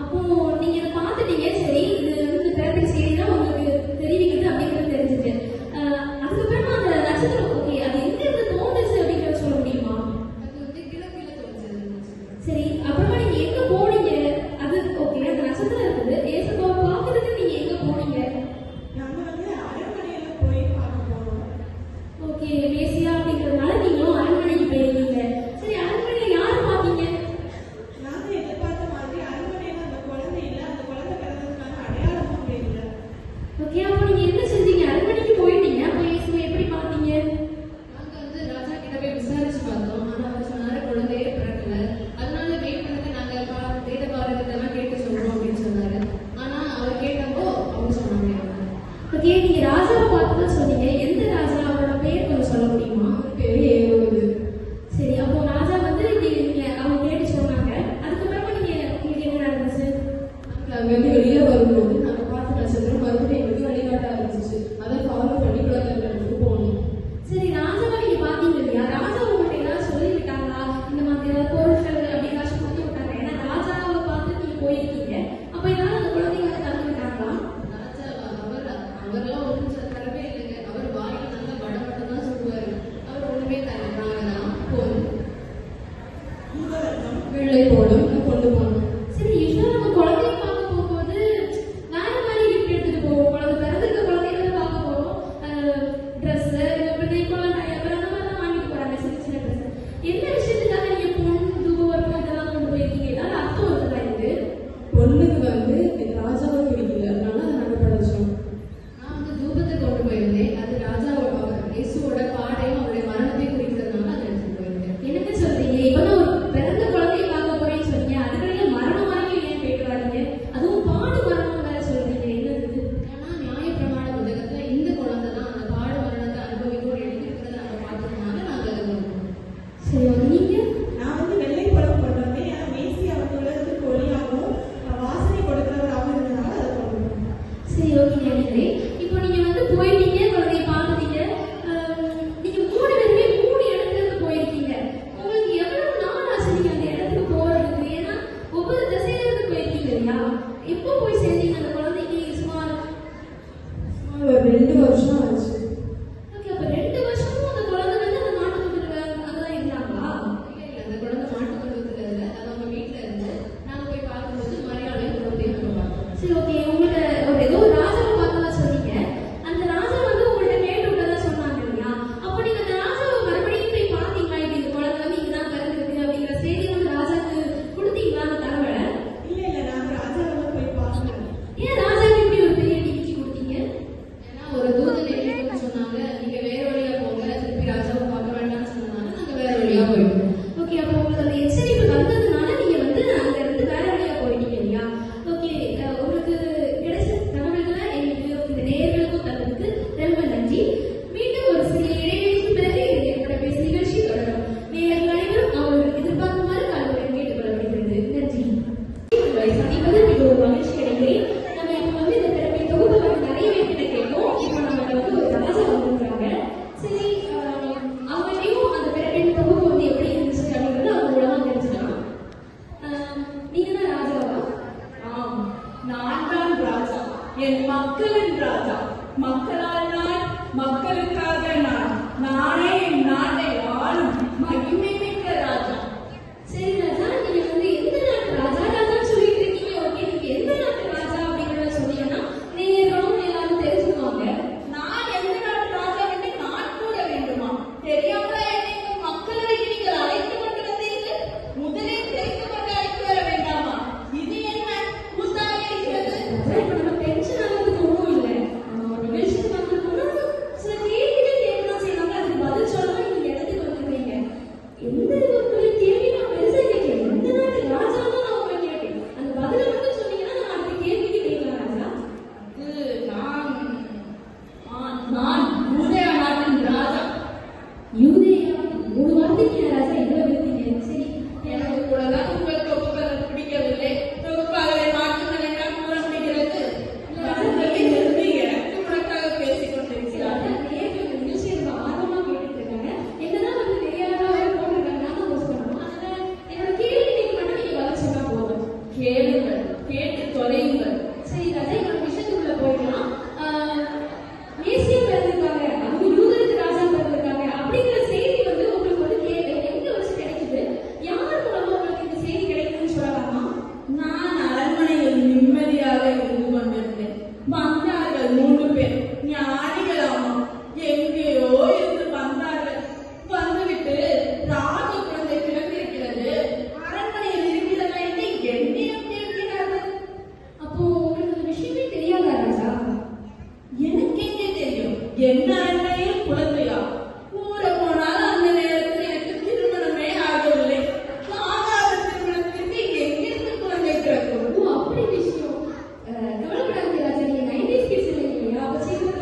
அப்போ நீங்க இதை பார்த்துட்டீங்க, சரி இது வந்து பேரண்ட்ஸ் ஏரியா உங்களுக்கு தெரியும் ஓகே, நீங்க ராஜாவை பார்த்து தான் சொன்னீங்க. எந்த ராஜா, அவரோட பேர் கொஞ்சம் சொல்ல முடியுமா? பேரு ஏரோது. சரி, அப்போ ராஜா வந்து நீங்க அவங்க கேட்டு சொன்னாங்க. அதுக்கப்புறமா நீங்க உங்களுக்கு என்ன நடந்துச்சு? அங்கிருந்து வெளியில வரும்போது நாங்க பார்த்த நட்சத்திரம் மறுபடியும் எங்களுக்கு வழிகாட்ட ஆரம்பிச்சிச்சு. அதை ஃபாலோ பண்ணி இடத்துக்கு போகணும். சரி, ராஜாவை நீங்க பாத்தீங்க இல்லையா? ராஜா உங்கள்கிட்ட ஏதாவது சொல்லி விட்டாங்களா? இந்த மாதிரி ஏதாவது பொருட்கள் அப்படி ஏதாச்சும் கொடுத்து விட்டாங்க? ஏன்னா ராஜாவை பார்த்து நீங்க போயிருக்கீங்க. அப்ப ஏதாவது அந்த குழந்தைங்க தந்து விட்டாங்களா? அவரெல்லாம் ஒன்றும் தரவே இல்லைங்க. அவர் வாயில நல்ல வடை மட்டும் தான் சொல்லுவாரு. அவர் ஒண்ணுமே தரலாம் போதும் வெள்ளை போடும் கொண்டு போகணும். சரி, யூஸ்வலா நம்ம குழந்தைய பார்க்க போகும்போது வேற மாதிரி கிஃப்ட் எடுத்துட்டு போவோம். குழந்தை பிறந்திருக்க குழந்தைகளை பார்க்க போவோம். ட்ரெஸ், குழந்தை அப்புறம் அந்த மாதிரி தான் வாங்கிட்டு போறாங்க, சின்ன சின்ன ட்ரெஸ். எந்த விஷயத்துக்காக நீங்க பொண்ணு தூரம் இதெல்லாம் கொண்டு போயிருக்கீங்க? ஏதாவது அர்த்தம் இருக்குதா இது? பொண்ணுக்கு வந்து ராஜாவை பிடிக்கல, அதனால அதை நாங்கள் படைச்சோம். நான் வந்து தூபத்தை கொண்டு போயிருந்தேன். அது ராஜாவோட இயேசுவோட பாடையும் அவருடைய மரணத்தையும் குறிக்கிறதுனால அதை எடுத்துட்டு போயிருந்தேன். என்னங்க சொல்றீங்க? இப்பதான் ஒரு பிறந்த குழந்தைய பார்க்க போறேன்னு சொன்னீங்க, அதுக்கடையில மரணம் வரைக்கும் ஏன் போயிட்டு வரீங்க? அதுவும் பாடு மரணம் வேற சொல்றீங்க, என்னது? ஏன்னா நியாயப்பிரமாண புத்தகத்துல இந்த குழந்தை தான் அந்த பாடு மரணத்தை அனுபவிக்கோடு எழுதியிருக்கிறத நாங்கள் பார்த்ததுனால நாங்கள் அதை கொண்டோம். சரி, நீங்க? நான் வந்து வெள்ளை பழம் கொண்டு வந்தேன். ஏன்னா மேசி அவர் உலகத்துக்கு ஒளியாகவும் வாசனை கொடுக்கிறவராகவும் இருந்ததுனால அதை கொண்டு வந்தேன். சரி, ஓகே நேயர்களே, இப்போ நீங்க வந்து போயிட்டீங்க, குழந்தைய பார்த்துட்டீங்க. நீங்க 3 பேருமே 3 இடத்துக்கு போயிருக்கீங்க. உங்களுக்கு எவ்வளவு நாள் ஆச்சு நீங்க அந்த இடத்துக்கு போறதுக்கு? ஏன்னா ஒவ்வொரு திசைகளுக்கு போயிருக்கீங்க இல்லையா? எப்போ போய் சேர்ந்தீங்க அந்த குழந்தைக்கு? சுமார் ஒரு 2 வருஷம் ஆச்சு. ஓகே, அப்ப 2 வருஷமும் அந்த குழந்தை வந்து அந்த நாட்டுக்கு அங்கதான் இருந்தாங்களா? இல்லை, அந்த குழந்தை மாட்டு குடும்பத்துல இல்லை, அது அவங்க வீட்டில் இருந்து நாங்கள் போய் பார்க்கும்போது மரியாதையும் குழந்தையும் நாங்கள் பார்த்தோம். சரி, ஓகே, உங்கள்கிட்ட ஒரு ஏதோ ராஜாவை பார்த்ததா சொன்னீங்க. அந்த ராஜா வந்து உங்கள்கிட்ட கேட்டு விட்டதா சொன்னாங்க இல்லையா? அப்ப நீங்க அந்த ராஜாவை மறுபடியும் போய் பார்த்தீங்களா? இப்படி இந்த குழந்தை வந்து இங்கதான் பிறந்திருக்கு அப்படிங்கிற செய்தி வந்து ராஜாக்கு கொடுத்தீங்களா அந்த தகவலை? இல்லை இல்லை, நான் ராஜாவை போய் பார்க்கிறேன். ஏன் ராஜாக்கு இப்படி ஒரு பெரிய டிகிரி கொடுத்தீங்க? ஏன்னா ஒரு தூதன் எழுதி சொன்னாங்க, நீங்கள் வேற வழியா போங்க, திருப்பி ராஜாவை பார்க்க வேண்டாம்னு சொன்னதுனால நாங்கள் வேற வழியா போயிட்டோம். ஓகே, அப்போ உங்களுக்கு அந்த எச்சரிப்பு வந்ததுனால நீங்க வந்து அங்க இருந்து வேற வழியா போயிட்டீங்க இல்லையா? ஓகே, உங்களுக்கு கிடைச்ச தகவல்களை எங்களுக்கு இந்த நேயர்களுக்கும் தந்ததுக்கு ரொம்ப நன்றி. மீண்டும் ஒரு சிறிய இடைவெளிக்கு பிறகு என்னோட பேச நிகழ்ச்சி தொடரும். நேயர்கள் அனைவரும் அவர்கள் எதிர்பார்க்குமாறு காலத்துடன் கேட்டுக்கொள்ளப்படுகிறது. நன்றி. சந்திப்பது மிக ஒரு மகிழ்ச்சி அடைகிறேன். நம்ம இப்போ வந்து இந்த பிறப்பை தொகுப்பு வந்து நிறைய பேர்கிட்ட கேட்போம். இப்போ நம்மகிட்ட வந்து ஒரு ராஜா வந்திருக்காங்க. சரி, அவங்களையும் அந்த பிறப்பின் தொகுப்பு வந்து எப்படி இருந்துச்சு அப்படிங்கிறது அவங்க மூலமா தெரிஞ்சுக்கலாம். நீங்க தான் ராஜாவா? ஆம், நான் தான் ராஜா. என் மக்களின் ராஜா. மக்களால் நான், மக்களுக்காக நான். நானே என் நாட்டை ஆளும் மகிமை மிக்க ராஜா. சரி ராஜா, நீங்க வந்து எந்த நாட்டு ராஜா? ராஜான்னு சொல்லிட்டு இருக்கீங்க. ஓகே, நீங்க எந்த நாட்டு ராஜா அப்படிங்கிறத சொன்னீங்கன்னா நேயர்களும் எல்லாரும் தெரிஞ்சுக்குவாங்க. நான் எந்த நாட்டு ராஜா என்று நான் கூற வேண்டுமா? தெரியாம என்னை உங்கள் மக்களிடையே நீங்கள் அழைத்து கொண்டு வந்தீர்கள். முதலில் தெரிந்து கொண்டு அழைத்து வர வேண்டாமா? இது என்ன கூத்தாக இருக்கிறது? ராஜா, இப்ப நம்ம டென்ஷன் ஆகிறதுக்கு ஒன்றும் இல்லை. நம்ம ஒரு நிகழ்ச்சிக்கு வந்திருக்கோம்னா சில கேள்விகள் கேட்கலாம் செய்வாங்க. அதுக்கு பதில் சொல்லாம நீங்க இடத்துக்கு வந்துருக்கீங்க. எந்த ஒரு கேள்வி நான் பெருசா கேட்கல. எந்த நாட்டு ராஜா தான் நான் உங்களை கேட்டேன். அந்த பதிலை மட்டும் சொன்னீங்கன்னா நான் அடுத்த கேள்விக்கு கேட்கலாம் ராஜா. நான் யூதேயா நாட்டின் ராஜா. யூதேயா? 3 வார்த்தைக்கு ராஜா எவ்வளவு விருந்தீங்க? சரி, எனக்கு கூடதான் உங்கள் தொகுப்புகள் பிடிக்கவில்லை. தொகுப்பாளரை மாற்றுங்கள் என்றால் கூற முடிகிறது. இருந்து எனக்கு முடக்காக பேசிக் கொண்டிருக்கிறார். கேளுங்கள், கேட்டு தொலையுங்கள். நான் அரண்மனையில் நிம்மதியாக இருந்து கொண்டிருந்தேன். வந்தார்கள் 3 பேர், ஞானிகளாமா. எங்கேயோ இருந்து வந்தார்கள். வந்துவிட்டு ராஜ குழந்தை பிறந்திருக்கிறது, அரண்மனையில் இருக்கிறதா என்று என்னிடம் கேட்கிறார்கள். எனக்கு எங்கே தெரியும்? என்ன அரண்மனையில் குழந்தையா? கூட போனால் அந்த நேரத்தில் எனக்கு திருமணமே ஆகவில்லை. ஆகாத திருமணத்திற்கு எங்கிருந்து குழந்தை பிறக்கும்? அப்படி விஷயம். கவலைப்படாதீங்க ராஜா, நீங்க 90s கிட்ஸ் இல்லையா? அப்ப சீக்கிரம்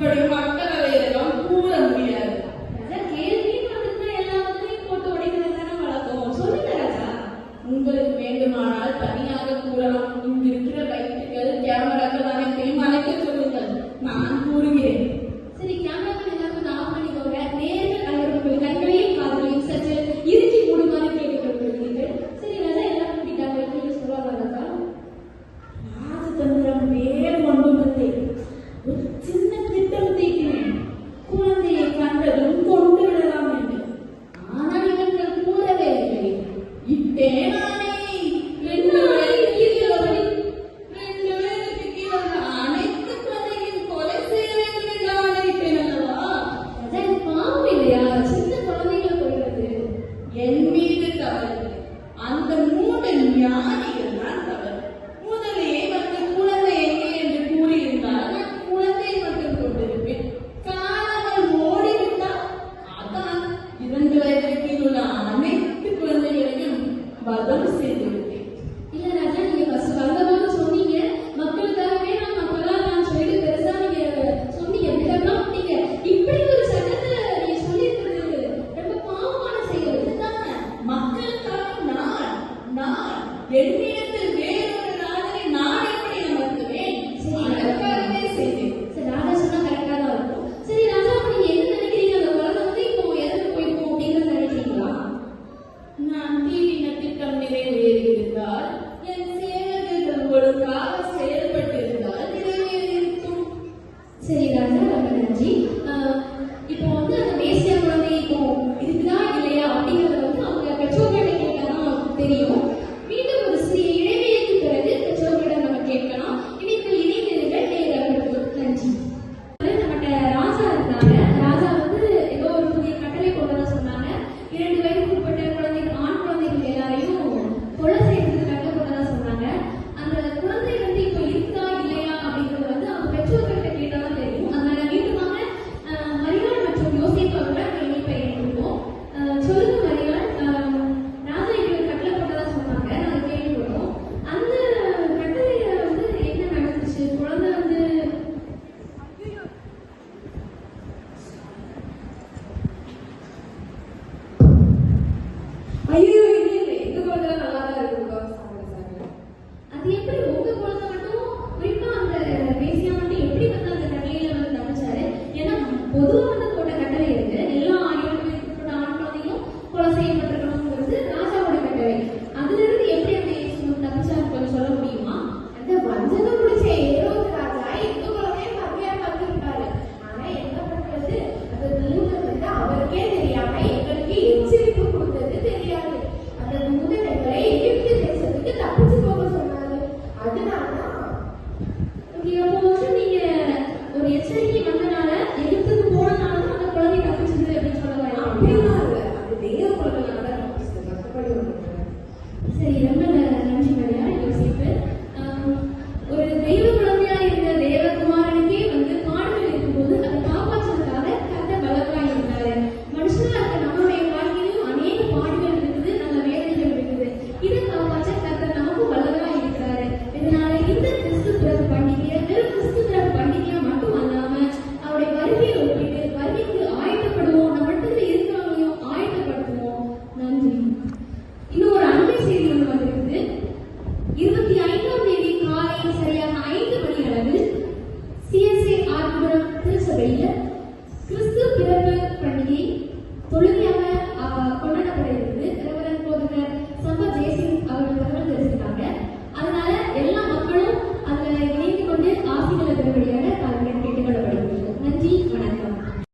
இப்படி மக்களவை எல்லாம் கூற முடியாது. ராஜா கேள்வின்னு வந்துட்டுனா எல்லா மக்களையும் போட்டு உடைக்கிறது தானே வழக்கம். சொல்லுங்க ராஜா. உங்களுக்கு வேண்டுமானால் தனியாக கூறலாம். இங்கு இருக்கிற லைட்டுகள் கேமராக்கள் அனைத்தையும் அணைக்க சொல்லுங்கள், நான் கூறுகிறேன். சரி, கேமராக்கள் எல்லாத்தையும் ஆஃப் பண்ணிக்கோங்க. நேர்கள் அவர்கள் கண்களையும் காதலையும் சற்று இறுக்கி மூடுமாறு கேட்டுக்கொள்கிறீர்கள். சரி ராஜா, எல்லாம் கூட்டிட்டாங்க. நீங்க சொல்லலாம் ராஜா. ராஜதந்திரம் வேறு ஒன்றுமில்லை. ஒரு சின்ன திட்டம் தீட்டினேன். குழந்தையை கண்டதும் கொண்டு விடலாம் என்று. ஆனால் இவர்கள் கூறவே இல்லை. இட்டேன் ஆணை. ரெண்டு பேருக்கு கீழே அனைத்து குழந்தையும் கொலை செய்ய வேண்டும் என்று ஆணையிட்டேன் அல்லவா? ராஜா, இது பாவம் இல்லையா? சின்ன குழந்தைகளை கொள்வது. என் மீது தவறு. அந்த 3 ஞானிகள் தான் தவறு. முதலையே வந்து குழந்தை எங்கே என்று கூறியிருந்தால் நான் குழந்தையை மட்டும் கொண்டிருப்பேன். காணாமல் ஓடிவிட்டால் அதான் 2 வயதிற்கு உள்ள அனைத்து குழந்தைகளையும் வதம் செய்து விட்டேன். இல்ல ராஜா, நீங்க ஃபர்ஸ்ட் வந்தவங்க சொன்னீங்க, மக்களுக்காகவே நான் அப்பதான் நான் சொல்லி பெருசா நீங்க சொன்னீங்க, விதமா நீங்க இப்படி ஒரு சட்டத்தை நீங்க சொல்லியிருக்கிறது ரொம்ப பாவமான செயல். இதுதானே மக்களுக்காக நான் என்னிடத்தில் வேறொரு ராஜனை நான் எப்படி அமர்த்துவேன்? அதற்காகவே செய்தேன். சரி, ராஜா சொன்னா கரெக்டா தான் இருக்கும். சரி ராஜா, அப்ப நீங்க என்ன நினைக்கிறீங்க? அந்த குழந்தை வந்து இப்போ எதுக்கு போயிருக்கோம் அப்படிங்கறது நினைக்கிறீங்களா? நான் தீட்டின திட்டம் நிறைவேறியிருந்தால், என் சேவகர்கள் ஒழுங்காக செயல்பட்டிருந்தால் நிறைவேறியிருக்கும். சரி ராஜா, ரொம்ப நன்றி. இப்போ வந்து அந்த மேசியா குழந்தை இப்போ இருக்குதா இல்லையா அப்படிங்கறது வந்து அவங்க பெற்றோர்கிட்ட கேட்டாதான் தெரியும். மீண்டும் ஒரு சிறிய இடைவெளிக்கு பிறகு பெற்றோர்களிடம் நம்ம கேட்கலாம். இணைப்பில் இணைந்திருங்கள் நேயர்களுக்கு நன்றி. நம்மகிட்ட ராஜா இருந்தாங்க. ராஜா வந்து ஏதோ ஒரு புதிய கட்டளை கொண்டு வர சொன்னாங்க. 2 வயதுக்கு உட்பட்ட குழந்தைகள், ஆண் குழந்தைகள் எல்லாரையும் கொலை செய்யறதுக்கு கட்டளை கொண்டு வர சொன்னாங்க. அந்த குழந்தை வந்து இப்போ இருக்குதா இல்லையா அப்படிங்கிறது வந்து அவங்க பெற்றோர்கிட்ட கேட்டாதான் தெரியும். அதனால மீண்டுமாக மரியாள் மற்றும் யோசிப்பு அவர்கள் இணைப்பை இணைப்போம். சொல்லுங்க மரியாள், ராஜா இப்படி கட்டளை கொண்டதா சொன்னாங்க, நாங்க கேள்விப்பட்டோம். அந்த கட்டளையில வந்து என்ன நடந்துச்சு? குழந்தை வந்து ஐயோ, இல்லை இல்லை, எங்க குழந்தை நல்லா தான் இருக்குப்பா. அது எப்படி உங்க குழந்தை மட்டும், குறிப்பா அந்த மேசியா மட்டும் எப்படி வந்து அந்த கட்டளையில வந்து தப்பிச்சாரு? ஏன்னா பொதுவா வந்து போட்ட கட்டளை இருக்கு, எல்லா 7 வயதுக்குட்பட்ட ஆண் குழந்தையும் கொலை செய்யப்பட்டிருக்கணுங்கிறது ராஜாவோட கட்டளை. அதுல இருந்து எப்படி அந்த இயேசு தப்பிச்சாரு கொஞ்சம் சொல்ல முடியுமா? அந்த வஞ்சகம் பிடிச்ச ஏரோது ராஜா எங்க குழந்தைய மரியா பார்த்துருக்காரு. ஆனா என்ன பண்றது, அந்த தூதர் வந்து அவருக்கே தெரியாம எங்களுக்கு எச்சரிப்பு கொடுத்தது தெரியாது. அந்த தூதர் எங்களை எகிப்து தேசத்துக்கு தப்பிச்சு போக சொன்னாரு. அதனாலதான் ஓகே, அப்போ வந்து நீங்க ஒரு எச்சரிக்கை வந்தனால எகிப்துக்கு போனனாலதான் அந்த குழந்தை தப்பிச்சது அப்படின்னு சொல்ல வரீங்க? அப்படிலாம் இல்ல, அது தெய்வ குழந்தைனால தப்பிச்சது, மற்றபடி ஒண்ணு இல்லை. சரி, ரொம்ப நன்றி மரியாள் யோசிப்பு. ஒரு தெய்வ குழந்தையா இருந்த தேவகுமாரனுக்கே வந்து பாடுகள் இருக்கும்போது அதை காப்பாற்றுவதற்காக கர்த்தர் வல்லவராய் இருந்தாரு. மனுஷனா இருக்க நம்மளுடைய வாழ்க்கையிலும் அநேக பாடுகள் இருக்குது, நல்ல வேதனைகள் இருக்குது. இதை காப்பாற்ற கர்த்தர் நமக்கும் வல்லவராய் இருக்கிறாரு. இதனால இந்த கிறிஸ்து பிறப்பு பண்டிகையை வெறும் கிறிஸ்து பிறப்பு பண்டிகையா மட்டும் அல்லாம அவருடைய வருகையை ஒப்பிட்டு வருகைக்கு ஆயத்தப்படுவோம். நம்மகிட்ட இருக்கிறவங்களையும் ஆயத்தப்படுத்துவோம். நன்றி. இன்னும் ஒரு அன்பை செய்தி ஒன்று வந்திருக்குது. 25ஆம் தேதி காலை சரியாக 5 மணி அளவில் CSA ஆர்புரம் திருச்சபையில் கிறிஸ்து பிறப்பு பண்டிகை தொழுகையாக கொண்டாடப்பட